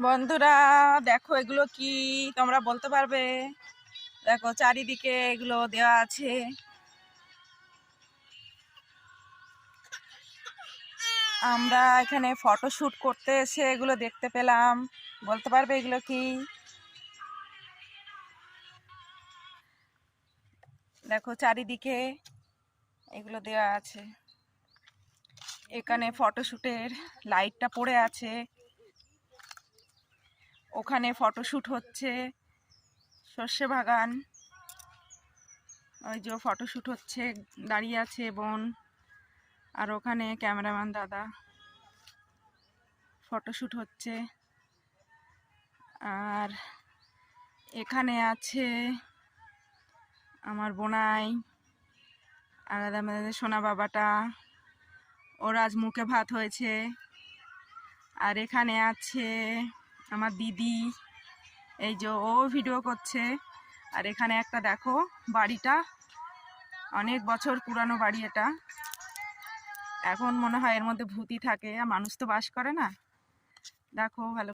বন্ধুরা দেখো এগুলো কি তোমরা বলতে পারবে? দেখো চারিদিকে এগুলো দেওয়া আছে। আমরা এখানে ফটোশুট করতে এসে এগুলো দেখতে পেলাম। বলতে পারবে এগুলো কি? দেখো চারিদিকে এগুলো দেওয়া আছে। এখানে ফটোশুটের লাইটটা পড়ে আছে। ওখানে ফটোশুট হচ্ছে সর্ষে বাগান। ওই যে ফটোশুট হচ্ছে, দাঁড়িয়ে আছে বোন, আর ওখানে ক্যামেরাম্যান দাদা ফটোশুট হচ্ছে। আর এখানে আছে আমার বোনাই আর আমাদের সোনা বাবাটা, ওর আজ মুখে ভাত হয়েছে। আর এখানে আছে আমার দিদি, এই যে ও ভিডিও করছে। আর এখানে একটা দেখো বাড়িটা, অনেক বছর পুরানো বাড়ি এটা। এখন মনে হয় এর মধ্যে ভূতই থাকে, মানুষ তো বাস করে না। দেখো ভালো